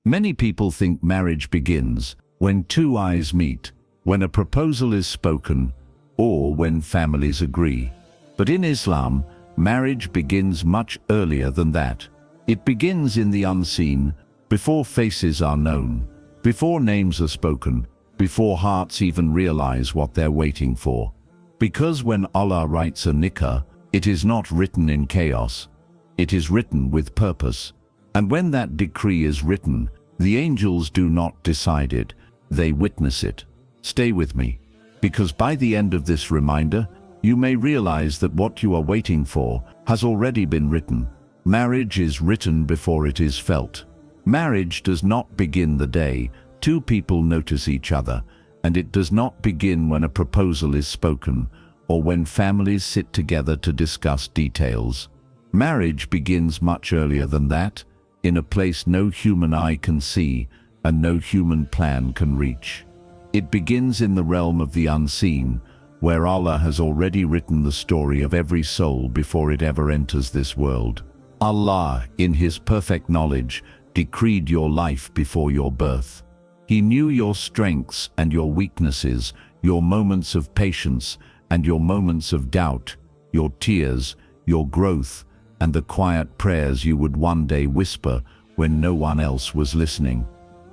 Many people think marriage begins when two eyes meet, when a proposal is spoken, or when families agree. But in Islam, marriage begins much earlier than that. It begins in the unseen, before faces are known, before names are spoken, before hearts even realize what they're waiting for. Because when Allah writes a nikah, it is not written in chaos. It is written with purpose. And when that decree is written, the angels do not decide it, they witness it. Stay with me, because by the end of this reminder, you may realize that what you are waiting for has already been written. Marriage is written before it is felt. Marriage does not begin the day two people notice each other, and it does not begin when a proposal is spoken or when families sit together to discuss details. Marriage begins much earlier than that, in a place no human eye can see and no human plan can reach. It begins in the realm of the unseen, where Allah has already written the story of every soul before it ever enters this world. Allah, in His perfect knowledge, decreed your life before your birth. He knew your strengths and your weaknesses, your moments of patience and your moments of doubt, your tears, your growth, and the quiet prayers you would one day whisper when no one else was listening.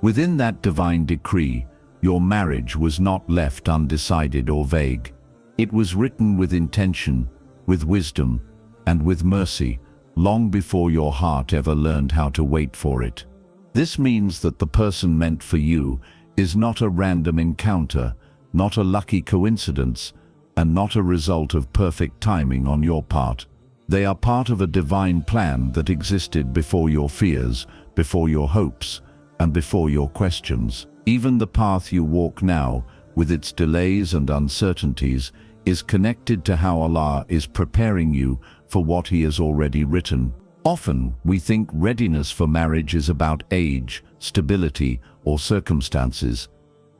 Within that divine decree, your marriage was not left undecided or vague. It was written with intention, with wisdom, and with mercy, long before your heart ever learned how to wait for it. This means that the person meant for you is not a random encounter, not a lucky coincidence, and not a result of perfect timing on your part. They are part of a divine plan that existed before your fears, before your hopes, and before your questions. Even the path you walk now, with its delays and uncertainties, is connected to how Allah is preparing you for what He has already written. Often, we think readiness for marriage is about age, stability, or circumstances.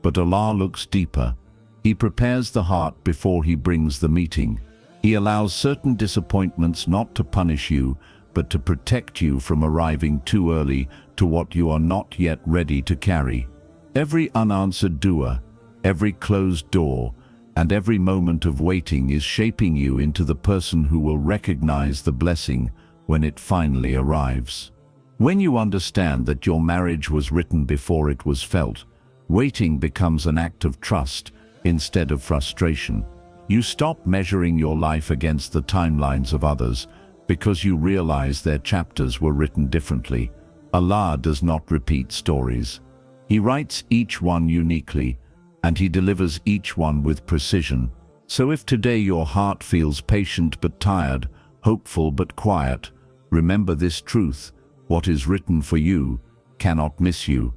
But Allah looks deeper. He prepares the heart before He brings the meeting. He allows certain disappointments not to punish you, but to protect you from arriving too early to what you are not yet ready to carry. Every unanswered dua, every closed door, and every moment of waiting is shaping you into the person who will recognize the blessing when it finally arrives. When you understand that your marriage was written before it was felt, waiting becomes an act of trust instead of frustration. You stop measuring your life against the timelines of others because you realize their chapters were written differently. Allah does not repeat stories. He writes each one uniquely, and He delivers each one with precision. So if today your heart feels patient but tired, hopeful but quiet, remember this truth: what is written for you cannot miss you,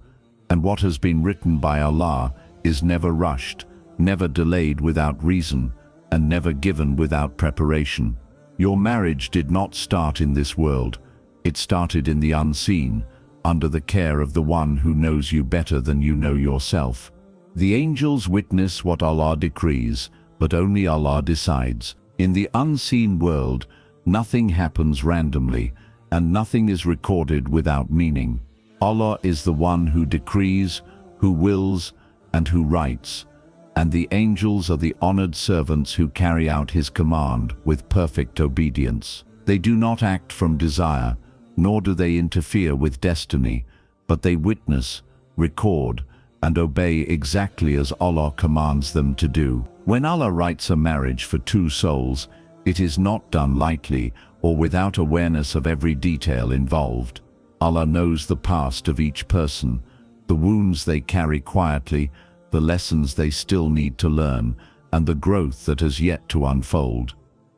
and what has been written by Allah is never rushed, never delayed without reason, and never given without preparation. Your marriage did not start in this world. It started in the unseen, under the care of the one who knows you better than you know yourself. The angels witness what Allah decrees, but only Allah decides. In the unseen world, nothing happens randomly, and nothing is recorded without meaning. Allah is the one who decrees, who wills, and who writes, and the angels are the honored servants who carry out His command with perfect obedience. They do not act from desire, nor do they interfere with destiny, but they witness, record, and obey exactly as Allah commands them to do. When Allah writes a marriage for two souls, it is not done lightly or without awareness of every detail involved. Allah knows the past of each person, the wounds they carry quietly, the lessons they still need to learn, and the growth that has yet to unfold.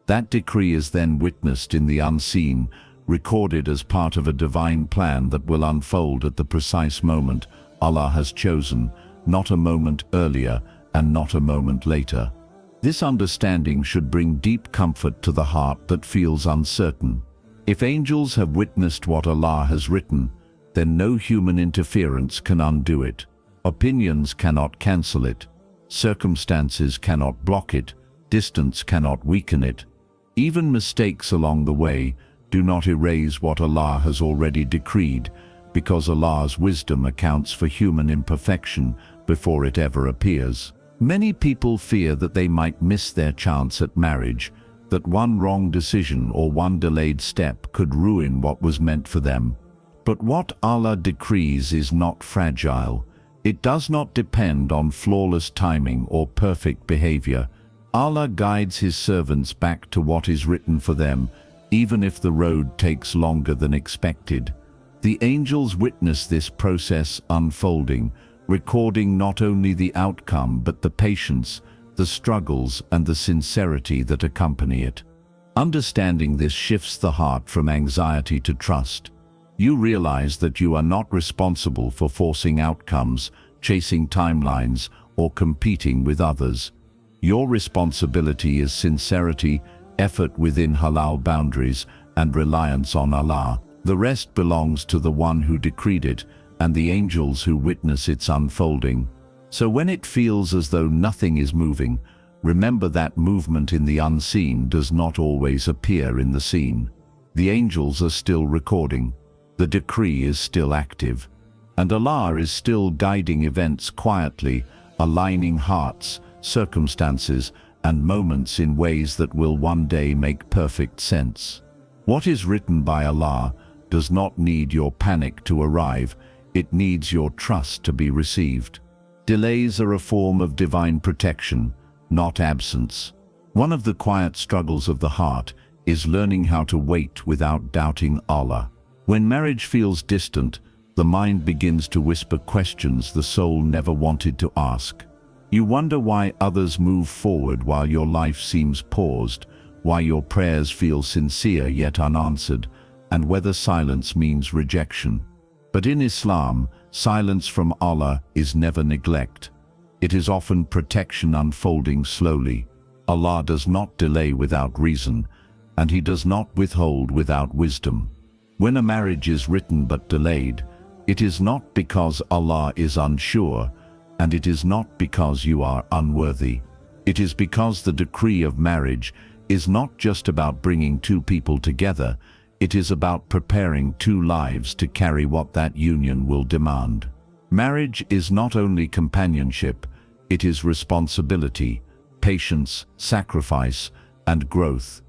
That decree is then witnessed in the unseen, recorded as part of a divine plan that will unfold at the precise moment Allah has chosen, not a moment earlier and not a moment later. This understanding should bring deep comfort to the heart that feels uncertain. If angels have witnessed what Allah has written, then no human interference can undo it. Opinions cannot cancel it. Circumstances cannot block it. Distance cannot weaken it. Even mistakes along the way do not erase what Allah has already decreed, because Allah's wisdom accounts for human imperfection before it ever appears. Many people fear that they might miss their chance at marriage, that one wrong decision or one delayed step could ruin what was meant for them. But what Allah decrees is not fragile. It does not depend on flawless timing or perfect behavior. Allah guides His servants back to what is written for them, even if the road takes longer than expected. The angels witness this process unfolding, recording not only the outcome but the patience, the struggles, and the sincerity that accompany it. Understanding this shifts the heart from anxiety to trust. You realize that you are not responsible for forcing outcomes, chasing timelines, or competing with others. Your responsibility is sincerity, effort within halal boundaries, and reliance on Allah. The rest belongs to the one who decreed it and the angels who witness its unfolding. So when it feels as though nothing is moving, remember that movement in the unseen does not always appear in the seen. The angels are still recording. The decree is still active. And Allah is still guiding events quietly, aligning hearts, circumstances, and moments in ways that will one day make perfect sense. What is written by Allah does not need your panic to arrive, it needs your trust to be received. Delays are a form of divine protection, not absence. One of the quiet struggles of the heart is learning how to wait without doubting Allah. When marriage feels distant, the mind begins to whisper questions the soul never wanted to ask. You wonder why others move forward while your life seems paused, why your prayers feel sincere yet unanswered, and whether silence means rejection. But in Islam, silence from Allah is never neglect. It is often protection unfolding slowly. Allah does not delay without reason, and He does not withhold without wisdom. When a marriage is written but delayed, it is not because Allah is unsure, and it is not because you are unworthy. It is because the decree of marriage is not just about bringing two people together, it is about preparing two lives to carry what that union will demand. Marriage is not only companionship, it is responsibility, patience, sacrifice, and growth.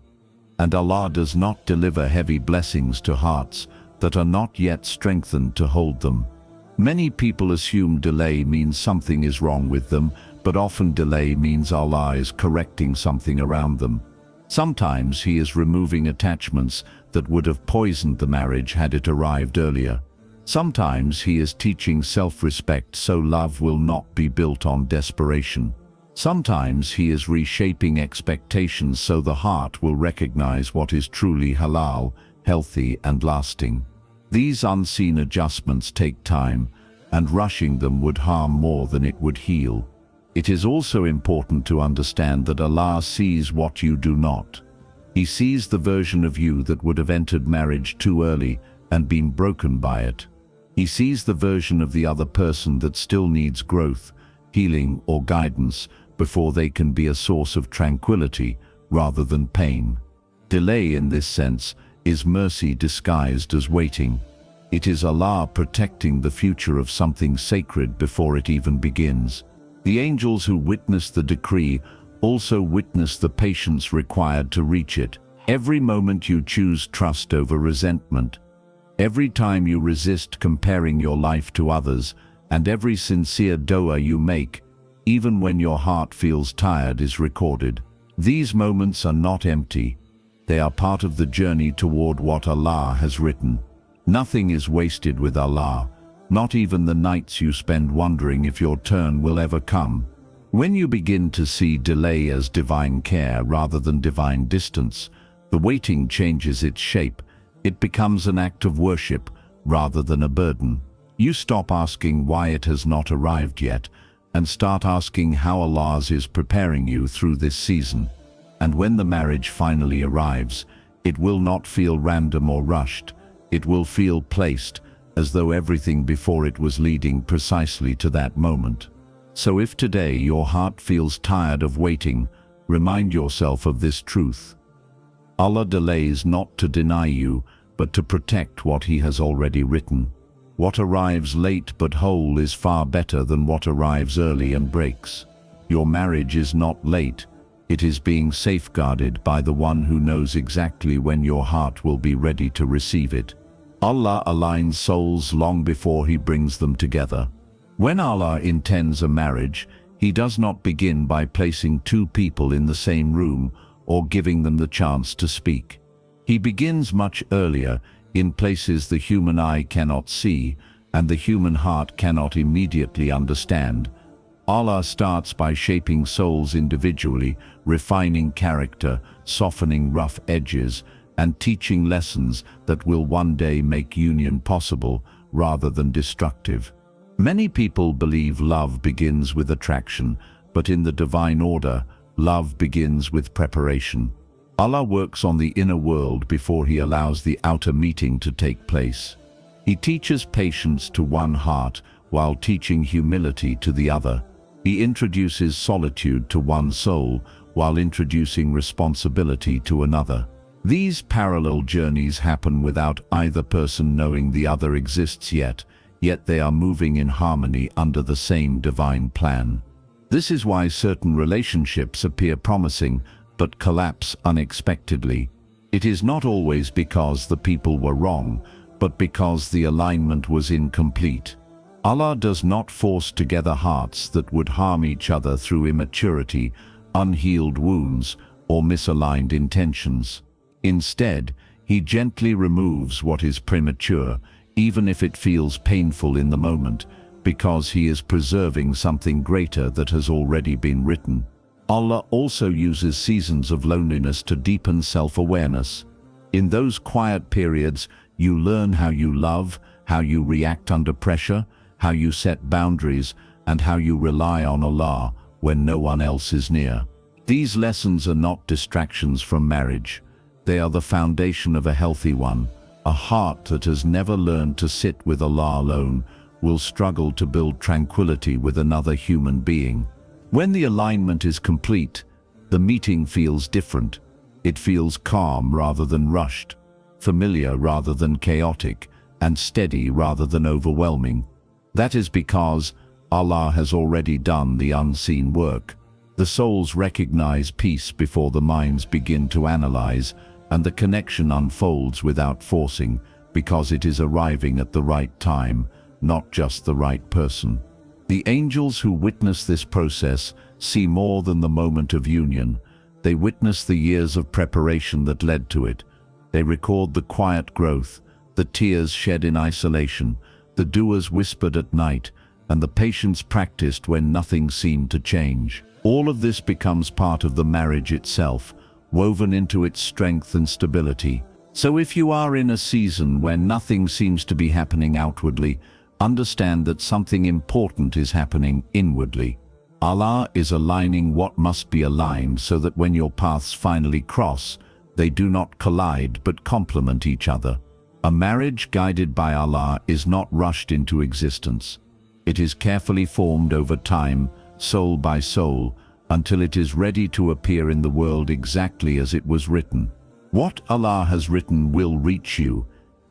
And Allah does not deliver heavy blessings to hearts that are not yet strengthened to hold them. Many people assume delay means something is wrong with them, but often delay means Allah is correcting something around them. Sometimes He is removing attachments that would have poisoned the marriage had it arrived earlier. Sometimes He is teaching self-respect so love will not be built on desperation. Sometimes He is reshaping expectations so the heart will recognize what is truly halal, healthy, and lasting. These unseen adjustments take time, and rushing them would harm more than it would heal. It is also important to understand that Allah sees what you do not. He sees the version of you that would have entered marriage too early and been broken by it. He sees the version of the other person that still needs growth, healing, or guidance before they can be a source of tranquility rather than pain. Delay in this sense is mercy disguised as waiting. It is Allah protecting the future of something sacred before it even begins. The angels who witness the decree also witness the patience required to reach it. Every moment you choose trust over resentment, every time you resist comparing your life to others, and every sincere dua you make, even when your heart feels tired, is recorded. These moments are not empty. They are part of the journey toward what Allah has written. Nothing is wasted with Allah, not even the nights you spend wondering if your turn will ever come. When you begin to see delay as divine care rather than divine distance, the waiting changes its shape. It becomes an act of worship rather than a burden. You stop asking why it has not arrived yet, and start asking how Allah is preparing you through this season. And when the marriage finally arrives, it will not feel random or rushed. It will feel placed, as though everything before it was leading precisely to that moment. So if today your heart feels tired of waiting, remind yourself of this truth. Allah delays not to deny you, but to protect what He has already written. What arrives late but whole is far better than what arrives early and breaks. Your marriage is not late. It is being safeguarded by the one who knows exactly when your heart will be ready to receive it. Allah aligns souls long before He brings them together. When Allah intends a marriage, He does not begin by placing two people in the same room or giving them the chance to speak. He begins much earlier, in places the human eye cannot see and the human heart cannot immediately understand. Allah starts by shaping souls individually, refining character, softening rough edges, and teaching lessons that will one day make union possible rather than destructive. Many people believe love begins with attraction, but in the divine order, love begins with preparation. Allah works on the inner world before He allows the outer meeting to take place. He teaches patience to one heart while teaching humility to the other. He introduces solitude to one soul while introducing responsibility to another. These parallel journeys happen without either person knowing the other exists yet they are moving in harmony under the same divine plan. This is why certain relationships appear promising but collapse unexpectedly. It is not always because the people were wrong, but because the alignment was incomplete. Allah does not force together hearts that would harm each other through immaturity, unhealed wounds, or misaligned intentions. Instead, He gently removes what is premature, even if it feels painful in the moment, because He is preserving something greater that has already been written. Allah also uses seasons of loneliness to deepen self-awareness. In those quiet periods, you learn how you love, how you react under pressure, how you set boundaries, and how you rely on Allah when no one else is near. These lessons are not distractions from marriage. They are the foundation of a healthy one. A heart that has never learned to sit with Allah alone will struggle to build tranquility with another human being. When the alignment is complete, the meeting feels different. It feels calm rather than rushed, familiar rather than chaotic, and steady rather than overwhelming. That is because Allah has already done the unseen work. The souls recognize peace before the minds begin to analyze, and the connection unfolds without forcing, because it is arriving at the right time, not just the right person. The angels who witness this process see more than the moment of union. They witness the years of preparation that led to it. They record the quiet growth, the tears shed in isolation, the duas whispered at night, and the patience practiced when nothing seemed to change. All of this becomes part of the marriage itself, woven into its strength and stability. So if you are in a season where nothing seems to be happening outwardly, understand that something important is happening inwardly. Allah is aligning what must be aligned so that when your paths finally cross, they do not collide but complement each other. A marriage guided by Allah is not rushed into existence. It is carefully formed over time, soul by soul, until it is ready to appear in the world exactly as it was written. What Allah has written will reach you,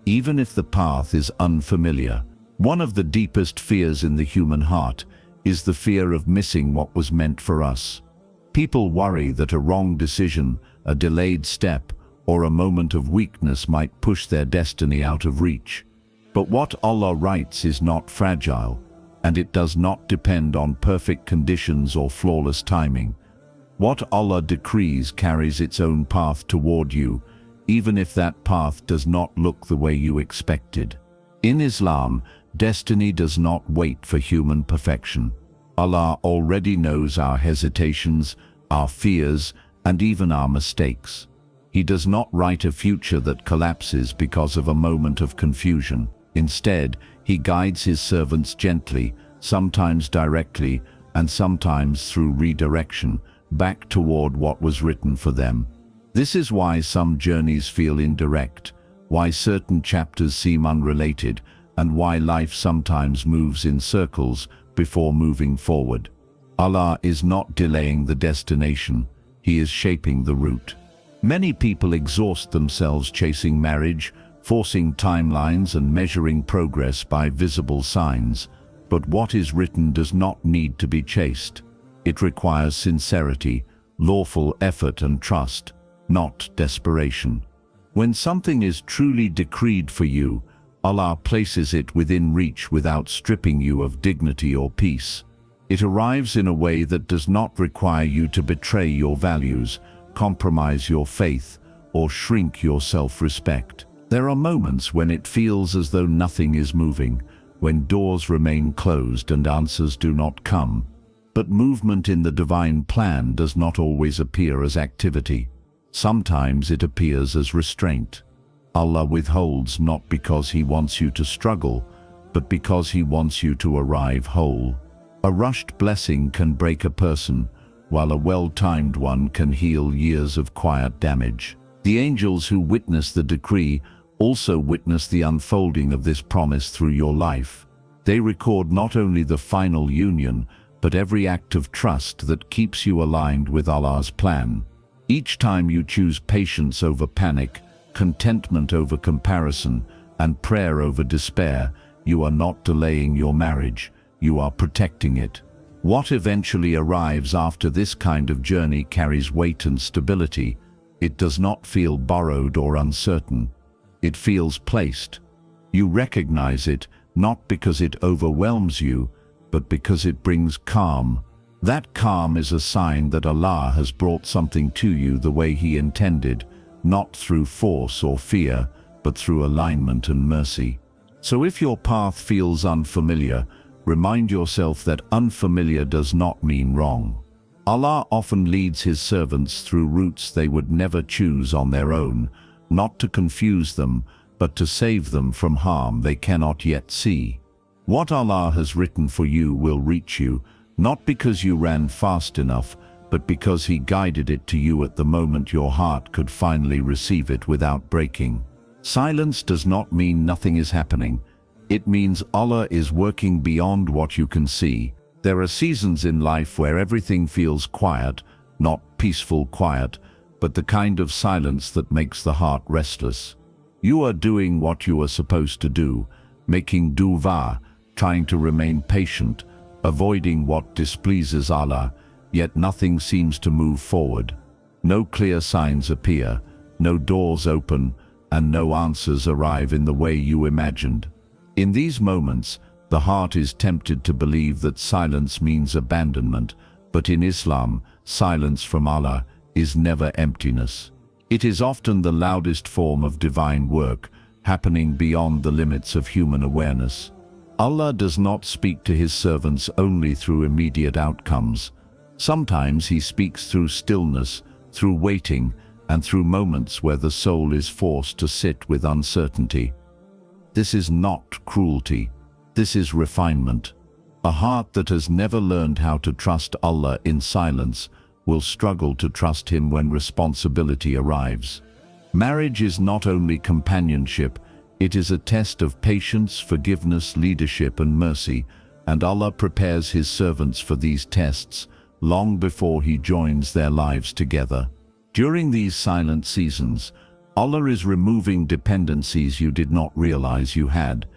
even if the path is unfamiliar. One of the deepest fears in the human heart is the fear of missing what was meant for us. People worry that a wrong decision, a delayed step, or a moment of weakness might push their destiny out of reach. But what Allah writes is not fragile, and it does not depend on perfect conditions or flawless timing. What Allah decrees carries its own path toward you, even if that path does not look the way you expected. In Islam, destiny does not wait for human perfection. Allah already knows our hesitations, our fears, and even our mistakes. He does not write a future that collapses because of a moment of confusion. Instead, He guides His servants gently, sometimes directly, and sometimes through redirection, back toward what was written for them. This is why some journeys feel indirect, why certain chapters seem unrelated, and why life sometimes moves in circles before moving forward. Allah is not delaying the destination, He is shaping the route. Many people exhaust themselves chasing marriage, forcing timelines and measuring progress by visible signs. But what is written does not need to be chased. It requires sincerity, lawful effort and trust, not desperation. When something is truly decreed for you, Allah places it within reach without stripping you of dignity or peace. It arrives in a way that does not require you to betray your values, compromise your faith, or shrink your self-respect. There are moments when it feels as though nothing is moving, when doors remain closed and answers do not come. But movement in the divine plan does not always appear as activity. Sometimes it appears as restraint. Allah withholds not because He wants you to struggle, but because He wants you to arrive whole. A rushed blessing can break a person, while a well-timed one can heal years of quiet damage. The angels who witness the decree also witness the unfolding of this promise through your life. They record not only the final union, but every act of trust that keeps you aligned with Allah's plan. Each time you choose patience over panic, contentment over comparison, and prayer over despair, you are not delaying your marriage, you are protecting it. What eventually arrives after this kind of journey carries weight and stability. It does not feel borrowed or uncertain. It feels placed. You recognize it not because it overwhelms you, but because it brings calm. That calm is a sign that Allah has brought something to you the way He intended, not through force or fear, but through alignment and mercy. So if your path feels unfamiliar, remind yourself that unfamiliar does not mean wrong. Allah often leads His servants through routes they would never choose on their own, not to confuse them, but to save them from harm they cannot yet see. What Allah has written for you will reach you, not because you ran fast enough, but because He guided it to you at the moment your heart could finally receive it without breaking. Silence does not mean nothing is happening. It means Allah is working beyond what you can see. There are seasons in life where everything feels quiet, not peaceful quiet, but the kind of silence that makes the heart restless. You are doing what you are supposed to do, making dua, trying to remain patient, avoiding what displeases Allah, yet nothing seems to move forward. No clear signs appear, no doors open, and no answers arrive in the way you imagined. In these moments, the heart is tempted to believe that silence means abandonment, but in Islam, silence from Allah is never emptiness. It is often the loudest form of divine work, happening beyond the limits of human awareness. Allah does not speak to His servants only through immediate outcomes. Sometimes He speaks through stillness, through waiting, and through moments where the soul is forced to sit with uncertainty. This is not cruelty. This is refinement. A heart that has never learned how to trust Allah in silence will struggle to trust Him when responsibility arrives. Marriage is not only companionship, it is a test of patience, forgiveness, leadership, and mercy, and Allah prepares His servants for these tests long before He joins their lives together. During these silent seasons, Allah is removing dependencies you did not realize you had.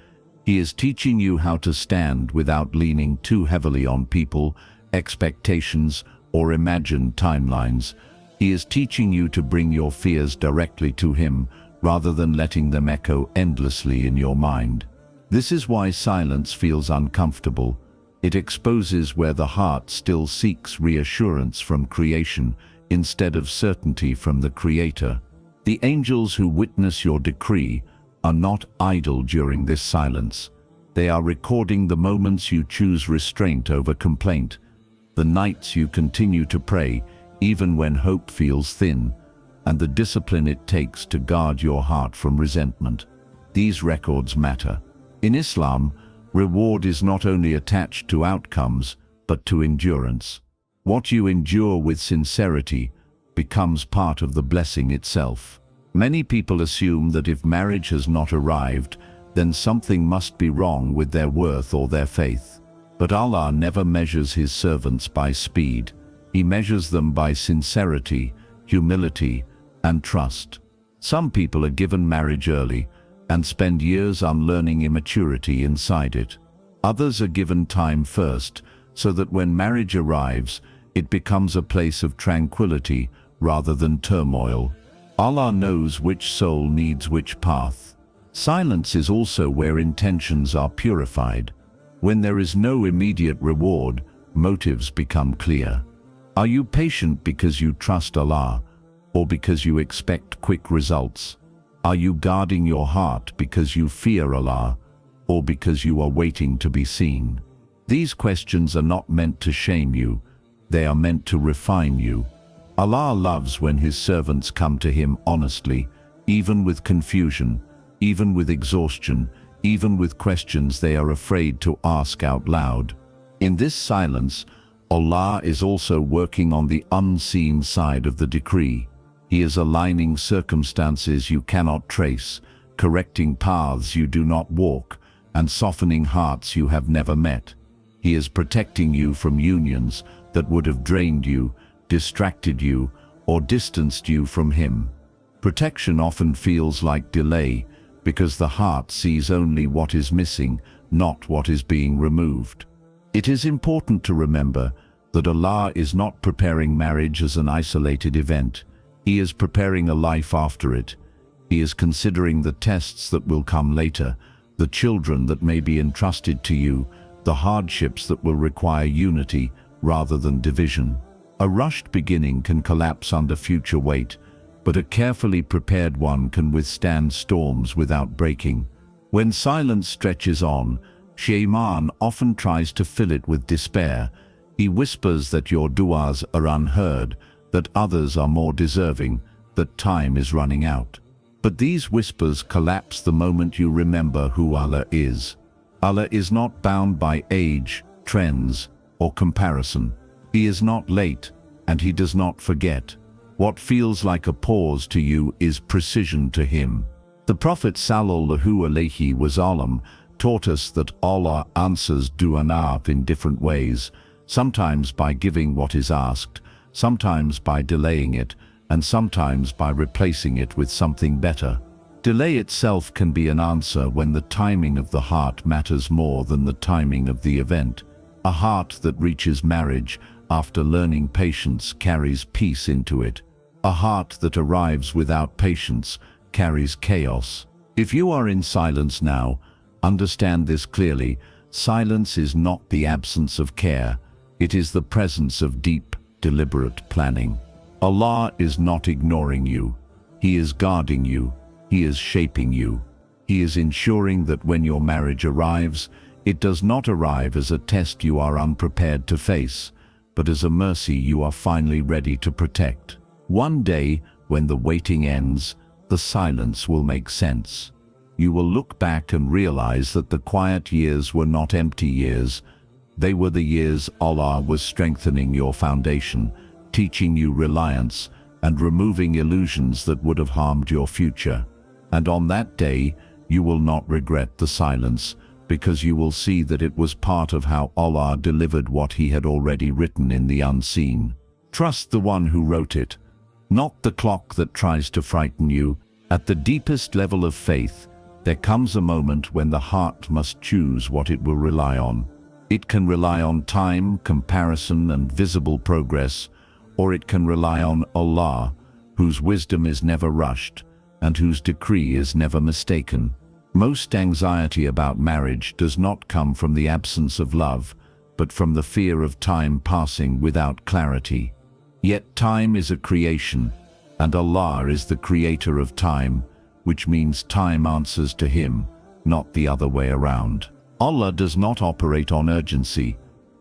He is teaching you how to stand without leaning too heavily on people, expectations, or imagined timelines. He is teaching you to bring your fears directly to Him, rather than letting them echo endlessly in your mind. This is why silence feels uncomfortable. It exposes where the heart still seeks reassurance from creation, instead of certainty from the Creator. The angels who witness your decree are not idle during this silence. They are recording the moments you choose restraint over complaint, the nights you continue to pray, even when hope feels thin, and the discipline it takes to guard your heart from resentment. These records matter. In Islam, reward is not only attached to outcomes, but to endurance. What you endure with sincerity becomes part of the blessing itself. Many people assume that if marriage has not arrived, then something must be wrong with their worth or their faith. But Allah never measures His servants by speed. He measures them by sincerity, humility, and trust. Some people are given marriage early, and spend years unlearning immaturity inside it. Others are given time first, so that when marriage arrives, it becomes a place of tranquility rather than turmoil. Allah knows which soul needs which path. Silence is also where intentions are purified. When there is no immediate reward, motives become clear. Are you patient because you trust Allah, or because you expect quick results? Are you guarding your heart because you fear Allah, or because you are waiting to be seen? These questions are not meant to shame you, they are meant to refine you. Allah loves when His servants come to Him honestly, even with confusion, even with exhaustion, even with questions they are afraid to ask out loud. In this silence, Allah is also working on the unseen side of the decree. He is aligning circumstances you cannot trace, correcting paths you do not walk, and softening hearts you have never met. He is protecting you from unions that would have drained you, distracted you, or distanced you from Him. Protection often feels like delay, because the heart sees only what is missing, not what is being removed. It is important to remember that Allah is not preparing marriage as an isolated event. He is preparing a life after it. He is considering the tests that will come later, the children that may be entrusted to you, the hardships that will require unity rather than division. A rushed beginning can collapse under future weight, but a carefully prepared one can withstand storms without breaking. When silence stretches on, Shaitan often tries to fill it with despair. He whispers that your du'as are unheard, that others are more deserving, that time is running out. But these whispers collapse the moment you remember who Allah is. Allah is not bound by age, trends, or comparison. He is not late, and He does not forget. What feels like a pause to you is precision to Him. The Prophet sallallahu alaihi wasallam taught us that Allah answers du'a in different ways, sometimes by giving what is asked, sometimes by delaying it, and sometimes by replacing it with something better. Delay itself can be an answer when the timing of the heart matters more than the timing of the event. A heart that reaches marriage after learning patience carries peace into it. A heart that arrives without patience carries chaos. If you are in silence now, understand this clearly: silence is not the absence of care, it is the presence of deep, deliberate planning. Allah is not ignoring you. He is guarding you. He is shaping you. He is ensuring that when your marriage arrives, it does not arrive as a test you are unprepared to face, but as a mercy you are finally ready to protect. One day, when the waiting ends, the silence will make sense. You will look back and realize that the quiet years were not empty years. They were the years Allah was strengthening your foundation, teaching you reliance, and removing illusions that would have harmed your future. And on that day, you will not regret the silence, because you will see that it was part of how Allah delivered what He had already written in the unseen. Trust the one who wrote it, not the clock that tries to frighten you. At the deepest level of faith, there comes a moment when the heart must choose what it will rely on. It can rely on time, comparison, and visible progress, or it can rely on Allah, whose wisdom is never rushed, and whose decree is never mistaken. Most anxiety about marriage does not come from the absence of love, but from the fear of time passing without clarity. Yet time is a creation, and Allah is the creator of time, which means time answers to Him, not the other way around. Allah does not operate on urgency.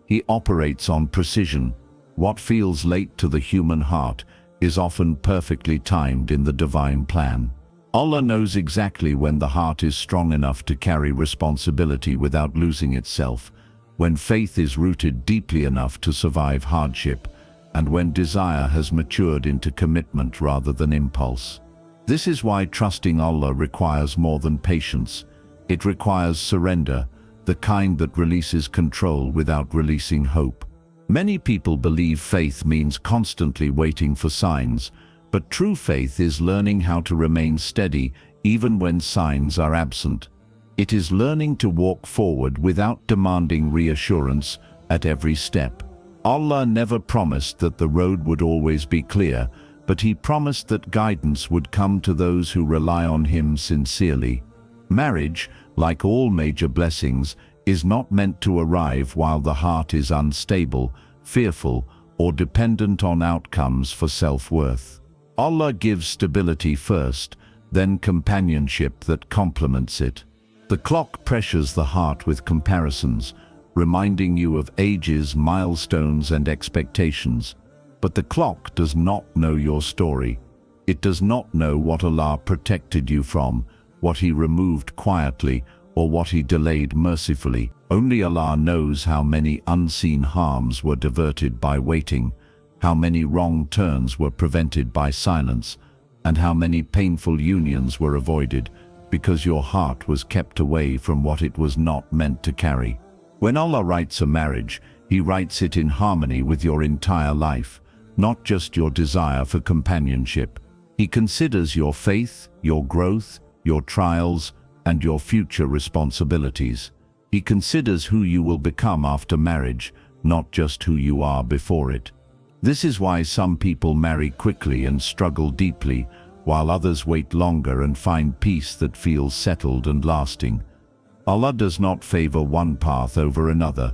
He operates on precision. What feels late to the human heart is often perfectly timed in the divine plan. Allah knows exactly when the heart is strong enough to carry responsibility without losing itself, when faith is rooted deeply enough to survive hardship, and when desire has matured into commitment rather than impulse. This is why trusting Allah requires more than patience. It requires surrender, the kind that releases control without releasing hope. Many people believe faith means constantly waiting for signs, but true faith is learning how to remain steady even when signs are absent. It is learning to walk forward without demanding reassurance at every step. Allah never promised that the road would always be clear, but He promised that guidance would come to those who rely on Him sincerely. Marriage, like all major blessings, is not meant to arrive while the heart is unstable, fearful, or dependent on outcomes for self-worth. Allah gives stability first, then companionship that complements it. The clock pressures the heart with comparisons, reminding you of ages, milestones, and expectations. But the clock does not know your story. It does not know what Allah protected you from, what He removed quietly, or what He delayed mercifully. Only Allah knows how many unseen harms were diverted by waiting, how many wrong turns were prevented by silence, and how many painful unions were avoided because your heart was kept away from what it was not meant to carry. When Allah writes a marriage, He writes it in harmony with your entire life, not just your desire for companionship. He considers your faith, your growth, your trials, and your future responsibilities. He considers who you will become after marriage, not just who you are before it. This is why some people marry quickly and struggle deeply, while others wait longer and find peace that feels settled and lasting. Allah does not favor one path over another.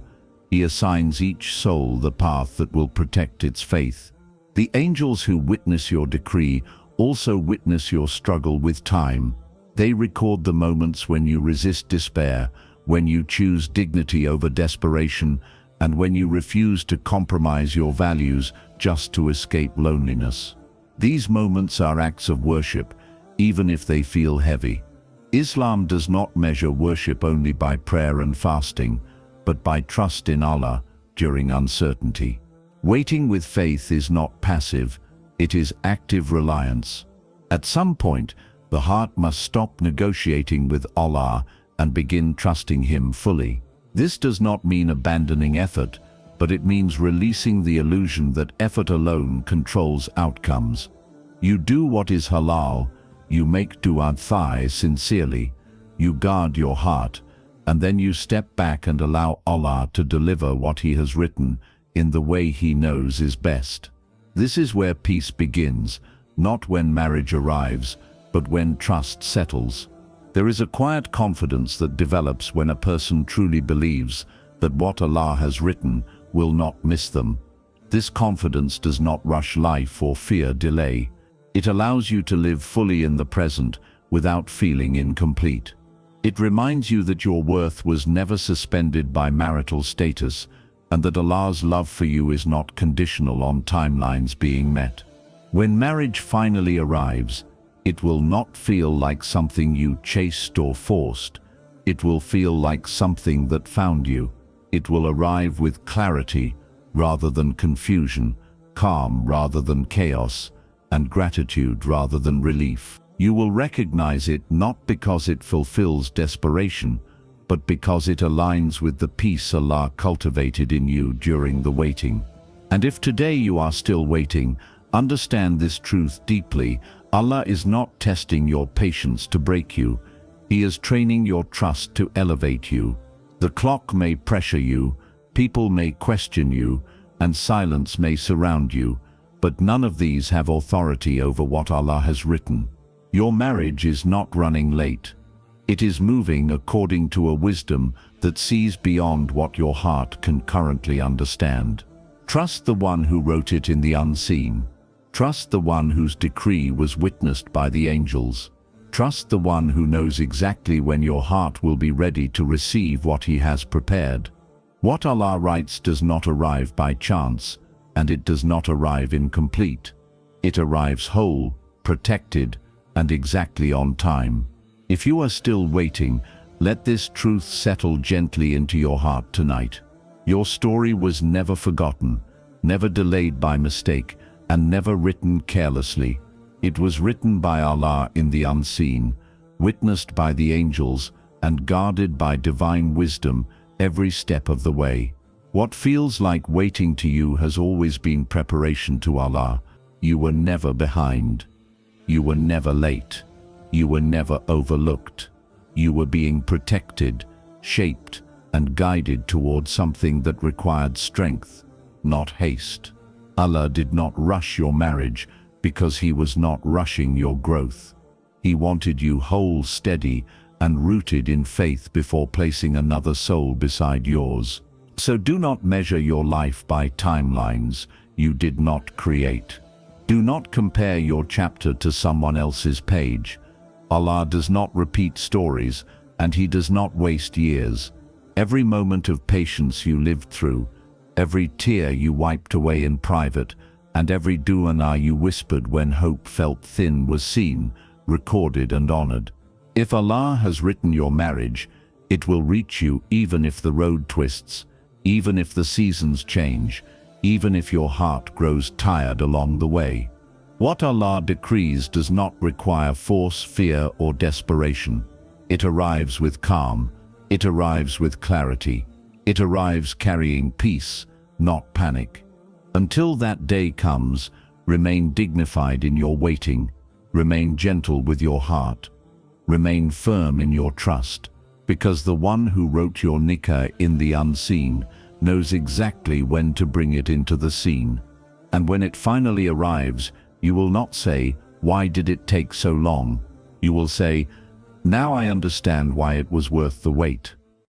He assigns each soul the path that will protect its faith. The angels who witness your decree also witness your struggle with time. They record the moments when you resist despair, when you choose dignity over desperation, and when you refuse to compromise your values just to escape loneliness. These moments are acts of worship, even if they feel heavy. Islam does not measure worship only by prayer and fasting, but by trust in Allah during uncertainty. Waiting with faith is not passive, it is active reliance. At some point, the heart must stop negotiating with Allah and begin trusting Him fully. This does not mean abandoning effort, but it means releasing the illusion that effort alone controls outcomes. You do what is halal, you make du'a sincerely, you guard your heart, and then you step back and allow Allah to deliver what He has written in the way He knows is best. This is where peace begins, not when marriage arrives, but when trust settles. There is a quiet confidence that develops when a person truly believes that what Allah has written will not miss them. This confidence does not rush life or fear delay. It allows you to live fully in the present without feeling incomplete. It reminds you that your worth was never suspended by marital status, and that Allah's love for you is not conditional on timelines being met. When marriage finally arrives, it will not feel like something you chased or forced. It will feel like something that found you. It will arrive with clarity rather than confusion, calm rather than chaos, and gratitude rather than relief. You will recognize it not because it fulfills desperation, but because it aligns with the peace Allah cultivated in you during the waiting. And if today you are still waiting, understand this truth deeply. Allah is not testing your patience to break you. He is training your trust to elevate you. The clock may pressure you, people may question you, and silence may surround you, but none of these have authority over what Allah has written. Your marriage is not running late. It is moving according to a wisdom that sees beyond what your heart can currently understand. Trust the one who wrote it in the unseen. Trust the one whose decree was witnessed by the angels. Trust the one who knows exactly when your heart will be ready to receive what He has prepared. What Allah writes does not arrive by chance, and it does not arrive incomplete. It arrives whole, protected, and exactly on time. If you are still waiting, let this truth settle gently into your heart tonight. Your story was never forgotten, never delayed by mistake, and never written carelessly. It was written by Allah in the unseen, witnessed by the angels, and guarded by divine wisdom every step of the way. What feels like waiting to you has always been preparation to Allah. You were never behind. You were never late. You were never overlooked. You were being protected, shaped, and guided towards something that required strength, not haste. Allah did not rush your marriage because He was not rushing your growth. He wanted you whole, steady, and rooted in faith before placing another soul beside yours. So do not measure your life by timelines you did not create. Do not compare your chapter to someone else's page. Allah does not repeat stories, and He does not waste years. Every moment of patience you lived through, every tear you wiped away in private, and every du'ana you whispered when hope felt thin was seen, recorded, and honored. If Allah has written your marriage, it will reach you even if the road twists, even if the seasons change, even if your heart grows tired along the way. What Allah decrees does not require force, fear, or desperation. It arrives with calm. It arrives with clarity. It arrives carrying peace, not panic. Until that day comes, remain dignified in your waiting. Remain gentle with your heart. Remain firm in your trust, because the one who wrote your nikah in the unseen knows exactly when to bring it into the scene. And when it finally arrives, you will not say, "Why did it take so long?" You will say, "Now I understand why it was worth the wait."